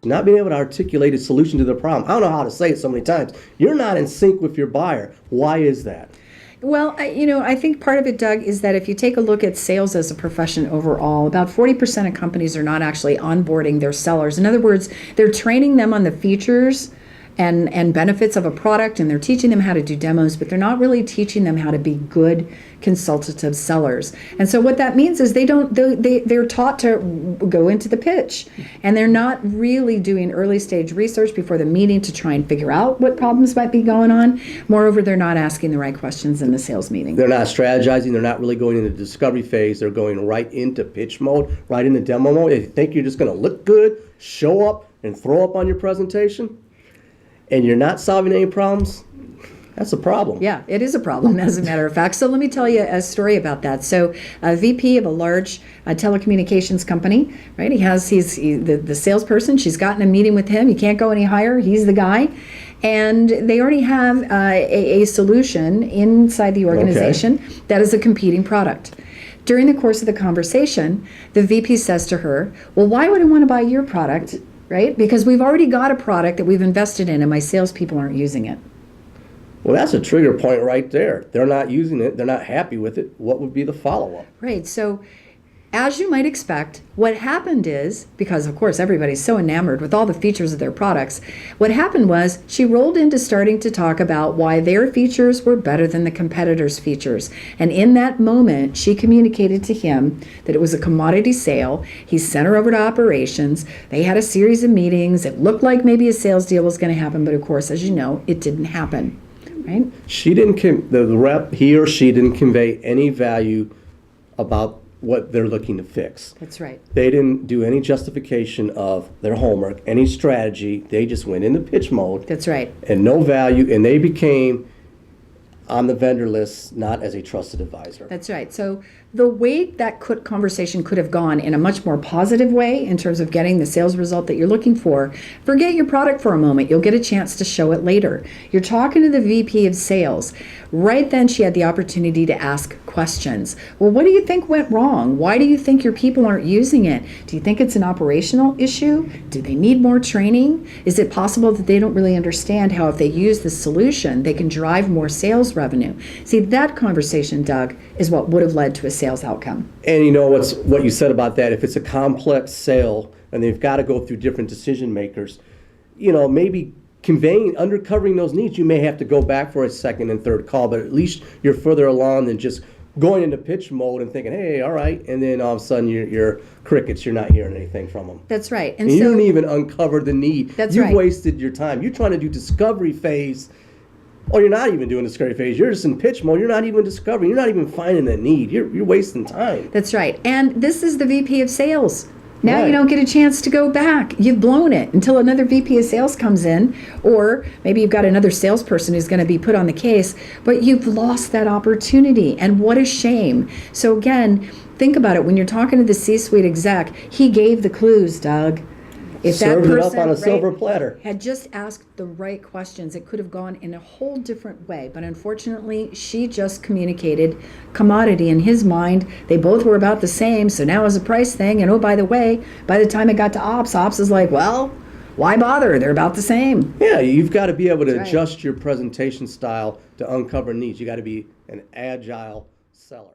not being able to articulate a solution to the problem. I don't know how to say it so many times. You're not in sync with your buyer. Why is that? Well, I think part of it, Doug, is that if you take a look at sales as a profession overall, about 40% of companies are not actually onboarding their sellers. In other words, they're training them on the features and benefits of a product, and they're teaching them how to do demos, but they're not really teaching them how to be good consultative sellers. And so what that means is they're taught to go into the pitch, and they're not really doing early stage research before the meeting to try and figure out what problems might be going on. Moreover, they're not asking the right questions in the sales meeting. They're not strategizing. They're not really going into the discovery phase. They're going right into pitch mode, right into demo mode. If you think you're just going to look good, show up, and throw up on your presentation, and you're not solving any problems, that's a problem. Yeah, it is a problem, as a matter of fact. So let me tell you a story about that. So a VP of a large telecommunications company, right? He's the salesperson. She's gotten a meeting with him. You can't go any higher. He's the guy. And they already have a solution inside the organization that is a competing product. During the course of the conversation, the VP says to her, well, why would I want to buy your product? Right? Because we've already got a product that we've invested in and my salespeople aren't using it. Well, that's a trigger point right there. They're not using it. They're not happy with it. What would be the follow-up? Right. So as you might expect, what happened is, because of course everybody's so enamored with all the features of their products, what happened was she rolled into starting to talk about why their features were better than the competitors' features. And in that moment, she communicated to him that it was a commodity sale. He sent her over to operations. They had a series of meetings. It looked like maybe a sales deal was going to happen, but of course, as you know, it didn't happen. Right? She didn't, the rep, he or she didn't convey any value about what they're looking to fix. That's right. They didn't do any justification of their homework, any strategy. They just went into pitch mode. That's right. And no value, and they became on the vendor list, not as a trusted advisor. That's right. So the way that conversation could have gone in a much more positive way in terms of getting the sales result that you're looking for, forget your product for a moment. You'll get a chance to show it later. You're talking to the VP of sales. Right then she had the opportunity to ask questions. Well, what do you think went wrong? Why do you think your people aren't using it? Do you think it's an operational issue? Do they need more training? Is it possible that they don't really understand how if they use the solution, they can drive more sales revenue? See, that conversation, Doug, is what would have led to a sales outcome. And you know what you said about that, if it's a complex sale and they've got to go through different decision makers, maybe uncovering those needs, you may have to go back for a second and third call, but at least you're further along than just going into pitch mode and thinking, hey, all right, and then all of a sudden you're crickets, you're not hearing anything from them. That's right. And you didn't even uncover the need. That's You've right. wasted your time. You're trying to do discovery phase, or you're not even doing discovery phase. You're just in pitch mode. You're not even discovering. You're not even finding the need. You're wasting time. That's right. And this is the VP of sales. Now Right. you don't get a chance to go back. You've blown it until another VP of sales comes in, or maybe you've got another salesperson who's going to be put on the case, but you've lost that opportunity. And what a shame. So again, think about it. When you're talking to the C-suite exec, he gave the clues, Doug. If Served that it person, up on a right, silver platter. had just asked the right questions, it could have gone in a whole different way. But unfortunately, she just communicated commodity. In his mind, they both were about the same. So now it's a price thing. And oh, by the way, by the time it got to ops is like, well, why bother? They're about the same. Yeah, you've got to be able to That's right. adjust your presentation style to uncover needs. You got to be an agile seller.